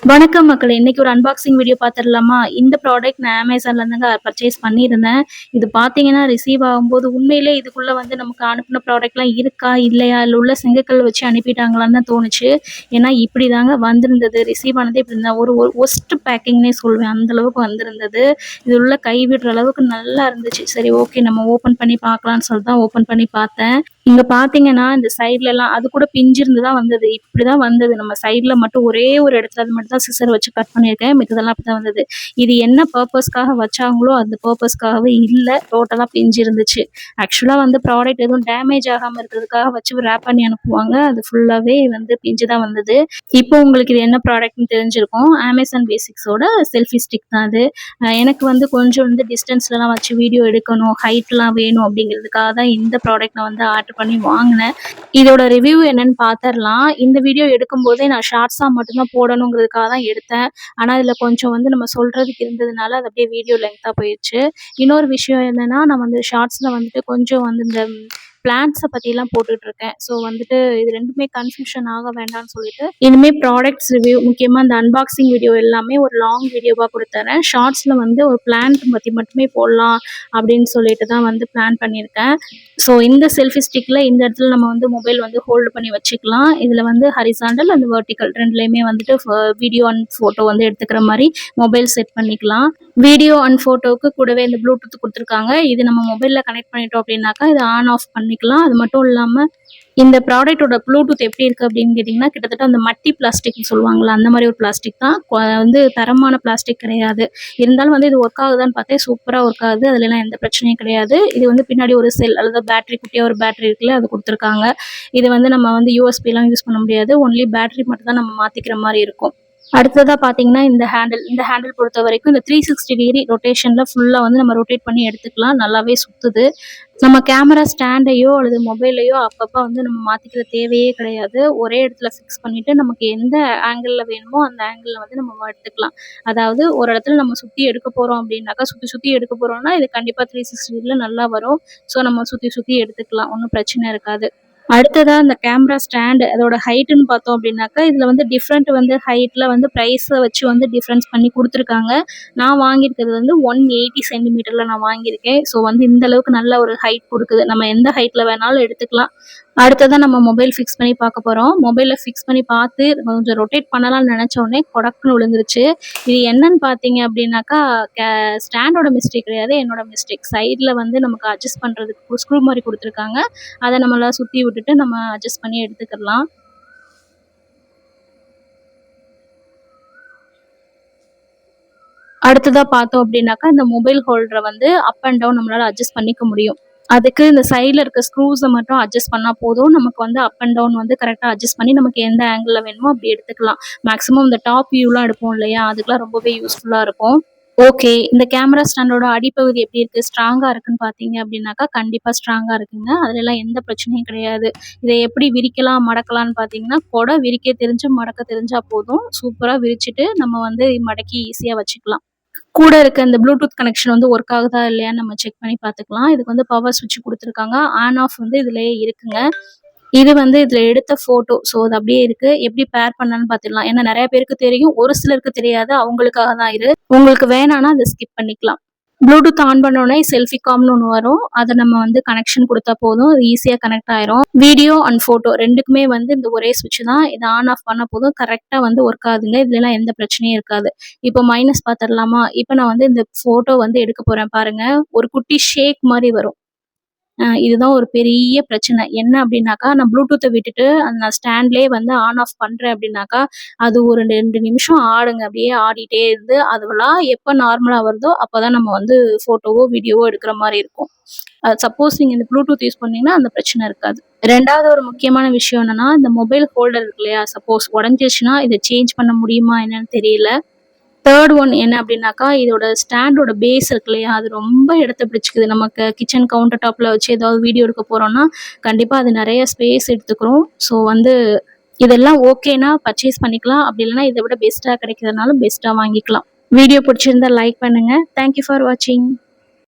வணக்கம் மக்களே! இன்னைக்கு ஒரு அன்பாக்சிங் வீடியோ பார்த்துடலாமா? இந்த ப்ராடக்ட் நான் Amazonல இருந்துங்க பர்ச்சேஸ் பண்ணியிருந்தேன். இது பார்த்தீங்கன்னா, ரிசீவ் ஆகும்போது உண்மையிலே இதுக்குள்ள வந்து நமக்கு அனுப்புன ப்ராடக்ட்லாம் இருக்கா? இல்லையா? இல்ல உள்ள செங்கக்கல் வச்சு அனுப்பிட்டாங்களான்னு தான் தோணுச்சு. ஏன்னா, இப்படிதாங்க வந்திருந்தது. ரிசீவ் ஆனதே இப்படி இருந்தா ஒரு ஒர்ஸ்ட் பேக்கிங்னே சொல்வேன். அந்த அளவுக்கு வந்திருந்தது. இது உள்ள கை விடுற அளவுக்கு நல்லா இருந்துச்சு. சரி ஓகே நம்ம ஓப்பன் பண்ணி பார்க்கலான்னு சொல்லிட்டு தான் ஓப்பன் பண்ணி பார்த்தேன். இங்க பார்த்தீங்கன்னா, இந்த சைட்லலாம் அது கூட பிஞ்சிருந்து தான் வந்தது. இப்படிதான் வந்தது. நம்ம சைட்ல மட்டும் ஒரே ஒரு இடத்துல அது மட்டும் தான் சிசர் வச்சு கட் பண்ணியிருக்கேன். மித்ததெல்லாம் அப்படிதான் வந்தது. இது என்ன பர்ப்பஸ்க்காக வச்சாங்களோ, அந்த பர்ப்பஸ்க்காகவே இல்ல. டோட்டலா பிஞ்சு இருந்துச்சு. ஆக்சுவலா வந்து ப்ராடக்ட் எதுவும் டேமேஜ் ஆகாம இருக்கிறதுக்காக வச்சு ராப் பண்ணி அனுப்புவாங்க. அது ஃபுல்லாவே வந்து பிஞ்சு தான் வந்தது. இப்போ உங்களுக்கு இது என்ன ப்ராடக்ட்ன்னு தெரிஞ்சிருக்கும். Amazon பேசிக்ஸோட செல்ஃபி ஸ்டிக் தான் அது. எனக்கு வந்து கொஞ்சம் வந்து டிஸ்டன்ஸ்லலாம் வச்சு வீடியோ எடுக்கணும், ஹைட்லாம் வேணும் அப்படிங்கிறதுக்காக தான் இந்த ப்ராடக்ட் நான் வந்து ஆர்டர் பண்ணி வாங்கினேன். இதோட ரிவ்யூ என்னன்னு பார்த்துரலாம். இந்த வீடியோ எடுக்கும்போதே நான் ஷார்ட்ஸா மட்டும் தான் போடணுங்கிறதுக்காக தான் எடுத்தேன். ஆனா இதுல கொஞ்சம் வந்து நம்ம சொல்றதுக்கு இருந்ததுனால அது அப்படியே வீடியோ லென்த்தா போயிருச்சு. இன்னொரு விஷயம் என்னன்னா, நான் வந்து ஷார்ட்ஸ்ல வந்துட்டு கொஞ்சம் வந்து இந்த பிளான்ட்ஸ பத்திலாம் போட்டுட்டு இருக்கேன். ஸோ வந்துட்டு இது 2மே கன்ஃப்யூஷன் ஆக வேண்டாம்னு சொல்லிட்டு, இனிமே ப்ராடக்ட்ஸ் ரிவ்யூ முக்கியமா இந்த அன்பாக்சிங் வீடியோ எல்லாமே ஒரு லாங் வீடியோவா குடுத்துர்றேன். ஷார்ட்ஸ்ல வந்து ஒரு பிளான்ட் பத்தி மட்டுமே போடலாம் அப்படின்னு சொல்லிட்டு தான் வந்து பிளான் பண்ணியிருக்கேன். ஸோ இந்த செல்ஃபி ஸ்டிக்ல இந்த இடத்துல நம்ம வந்து மொபைல் வந்து ஹோல்டு பண்ணி வச்சுக்கலாம். இதுல வந்து ஹரிசாண்டல் அண்ட் வெர்டிகல் 2லயுமே வந்துட்டு வீடியோ அண்ட் ஃபோட்டோ வந்து எடுத்துக்கிற மாரி மொபைல் செட் பண்ணிக்கலாம். வீடியோ அண்ட் ஃபோட்டோவுக்கு கூடவே இந்த ப்ளூடூத் குடுத்துருக்காங்க. இது நம்ம மொபைல்ல கனெக்ட் பண்ணிட்டோம் அப்படின்னாக்கா, இத ஆன் ஆஃப் பண்ணிக்கலாம். அது மட்டும் இல்லாம இந்த ப்ராடக்ட்டோட ப்ளூடூத் எப்படி இருக்கு அப்படின்னு கேட்டீங்கன்னா, கிட்டத்தட்ட அந்த மட்டி பிளாஸ்டிக்ன்னு சொல்லுவாங்கல்ல, அந்த மாரி ஒரு பிளாஸ்டிக் தான். வந்து தரமான பிளாஸ்டிக் கிடையாது. இருந்தாலும் வந்து இது ஒர்க் ஆகுதான்னு பார்த்தேன். சூப்பரா ஒர்க் ஆகுது. அதுலலாம் எந்த பிரச்சனையும் கிடையாது. இது வந்து பின்னாடி ஒரு செல் அல்லது பேட்டரி குட்டியா ஒரு பேட்டரி இருக்குல்ல, அது குடுத்துருக்காங்க. இது வந்து நம்ம வந்து யூஎஸ்பிலாம் யூஸ் பண்ண முடியாது. ஒன்லி பேட்டரி மட்டும் தான் நம்ம மாத்திக்கிற மாரி இருக்கும். அடுத்ததா பார்த்தீங்கன்னா, இந்த ஹேண்டில் பொறுத்தவரைக்கும் இந்த 360 டிகிரி ரொட்டேஷன்ல ஃபுல்லா வந்து நம்ம ரொட்டேட் பண்ணி எடுத்துக்கலாம். நல்லாவே சுத்துது. நம்ம கேமரா ஸ்டாண்டையோ அல்லது மொபைலையோ அப்பப்ப வந்து நம்ம மாத்திக்கிற தேவையே கிடையாது. ஒரே இடத்துல ஃபிக்ஸ் பண்ணிட்டு நமக்கு எந்த ஆங்கிள்ல வேணுமோ அந்த ஆங்கிள்ல வந்து நம்ம எடுத்துக்கலாம். அதாவது ஒரு இடத்துல நம்ம சுத்தி எடுக்க போறோம் அப்படின்னாக்கா, சுத்தி சுத்தி எடுக்க போறோம்னா, இது கண்டிப்பா 360 டிகிரில நல்லா வரும். ஸோ நம்ம சுத்தி சுத்தி எடுத்துக்கலாம். ஒண்ணும் பிரச்சனை இருக்காது. அடுத்ததா இந்த கேமரா ஸ்டாண்ட் அதோட ஹைட்ன்னு பார்த்தோம் அப்படின்னாக்கா, இதுல வந்து டிஃப்ரெண்ட் வந்து ஹைட்ல வந்து பிரைஸ வச்சு வந்து டிஃபரன்ஸ் பண்ணி குடுத்துருக்காங்க. நான் வாங்கியிருக்கிறது வந்து 180 சென்டிமீட்டர்ல நான் வாங்கியிருக்கேன். ஸோ வந்து இந்த அளவுக்கு நல்ல ஒரு ஹைட் குடுக்குது. நம்ம எந்த ஹைட்ல வேணாலும் எடுத்துக்கலாம். அடுத்ததா நம்ம மொபைல் ஃபிக்ஸ் பண்ணி பார்க்க போறோம். மொபைல்ல ஃபிக்ஸ் பண்ணி பார்த்து கொஞ்சம் ரொட்டேட் பண்ணலாம்னு நெனச்ச உடனே கொடக்குன்னு விழுந்துருச்சு. இது என்னன்னு பார்த்தீங்க அப்படின்னாக்கா, கே ஸ்டாண்டோட மிஸ்டேக் கிடையாது. என்னோட மிஸ்டேக். சைட்ல வந்து நமக்கு அட்ஜஸ்ட் பண்றதுக்கு ஒரு ஸ்க்ரூ மாரி குடுத்துருக்காங்க. அத நம்மளா சுத்தி விட்டுட்டு நம்ம அட்ஜஸ்ட் பண்ணி எடுத்துக்கலாம். அடுத்ததா பார்த்தோம் அப்படின்னாக்கா, இந்த மொபைல் ஹோல்டர வந்து அப் அண்ட் டவுன் நம்மளால அட்ஜஸ்ட் பண்ணிக்க முடியும். அதுக்கு இந்த சைட்ல இருக்க ஸ்க்ரூஸ மட்டும் அட்ஜஸ்ட் பண்ணா போதும். நமக்கு வந்து அப் அண்ட் டவுன் வந்து கரெக்ட்டா அட்ஜஸ்ட் பண்ணி நமக்கு எந்த ஆங்கிள்ல வேணுமோ அப்படி எடுத்துக்கலாம். மேக்ஸிமம் இந்த டாப் வியூலாம் எடுப்போம் இல்லையா? அதுக்கெல்லாம் ரொம்பவே யூஸ்ஃபுல்லா இருக்கும். ஓகே. இந்த கேமரா ஸ்டாண்டோட அடிப்பகுதி எப்படி இருக்கு? ஸ்ட்ராங்கா இருக்குன்னு பார்த்தீங்க அப்படின்னாக்கா, கண்டிப்பா ஸ்ட்ராங்கா இருக்குங்க. அதுலலாம் எந்த பிரச்சனையும் கிடையாது. இத எப்படி விரிக்கலாம், மடக்கலான்னு பார்த்தீங்கன்னா, கொட விரிக்க தெரிஞ்சு, மடக்க தெரிஞ்சா போதும். சூப்பரா விரிச்சுட்டு நம்ம வந்து மடக்கி ஈஸியா வச்சுக்கலாம். கூட இருக்க இந்த ப்ளூடூத் கனெக்ஷன் வந்து ஒர்க் ஆகுதா இல்லையான்னு நம்ம செக் பண்ணி பார்த்துக்கலாம். இதுக்கு வந்து பவர் ஸ்விட்ச் குடுத்துருக்காங்க. ஆன், ஆஃப் வந்து இதுலயே இருக்குங்க. இது வந்து இதுல எடுத்த ஃபோட்டோ. ஸோ அது அப்படியே இருக்கு. எப்படி பேர் பண்ணலான்னு பார்த்துடலாம். ஏன்னா நெறைய பேருக்கு தெரியும். ஒரு சிலருக்கு தெரியாது. அவங்களுக்காக தான் இது. உங்களுக்கு வேணான்னா அத ஸ்கிப் பண்ணிக்கலாம். ப்ளூடூத் ஆன் பண்ண உடனே செல்ஃபி காம்னு ஒண்ணு வரும். அத நம்ம வந்து கனெக்ஷன் குடுத்தா போதும். அது ஈஸியா கனெக்ட் ஆயிரும். வீடியோ அண்ட் ஃபோட்டோ 2க்குமே வந்து இந்த ஒரே ஸ்விட்ச் தான். இத ஆன், ஆஃப் பண்ணா போதும். கரெக்ட்டா வந்து ஒர்க் ஆகுதுங்க. இதுலலாம் எந்த பிரச்சனையும் இருக்காது. இப்போ மைனஸ் பார்த்துடலாமா? இப்ப நான் வந்து இந்த ஃபோட்டோ வந்து எடுக்க போறேன் பாருங்க. ஒரு குட்டி ஷேக் மாரி வரும். இதுதான் ஒரு பெரிய பிரச்சனை. என்ன அப்டின்னாக்கா, நான் ப்ளூடூத்த விட்டுட்டு நான் ஸ்டாண்ட்லயே வந்து ஆன் ஆஃப் பண்றேன் அப்டின்னாக்கா, அது ஒரு 2 நிமிஷம் ஆடுங்க. அப்படியே ஆடிட்டே இருந்து, அதுவெல்லாம் எப்ப நார்மலா வருதோ, அப்பதான் நம்ம வந்து ஃபோட்டோவோ, வீடியோவோ எடுக்கிற மாரி இருக்கும். சப்போஸ் நீங்க இந்த ப்ளூடூத் யூஸ் பண்ணீங்கன்னா, அந்த பிரச்சனை இருக்காது. 2வது ஒரு முக்கியமான விஷயம் என்னன்னா, இந்த மொபைல் ஹோல்டர் இருக்கு இல்லையா? சப்போஸ் உடைஞ்சிருச்சுன்னா, இத சேஞ்ச் பண்ண முடியுமா என்னன்னு தெரியல. 3 ஒன் என்ன அப்டின்னாக்கா, இதோட ஸ்டாண்டோட பேஸ் இருக்கு இல்லையா? அது ரொம்ப இடத்த பிடிச்சுக்குது. நமக்கு கிச்சன் கவுண்டர் டாப்ல வச்சு ஏதாவது வீடியோ எடுக்க போறோம்னா, கண்டிப்பா அது நெறைய ஸ்பேஸ் எடுத்துக்கும். ஸோ வந்து இதெல்லாம் ஓகேன்னா பர்ச்சேஸ் பண்ணிக்கலாம். அப்படி இல்லன்னா இத விட பெஸ்ட்டா கிடைக்கிறதுனாலும் பெஸ்ட்டா வாங்கிக்கலாம். வீடியோ பிடிச்சிருந்தா லைக் பண்ணுங்க. தேங்க் யூ ஃபார் வாட்சிங்.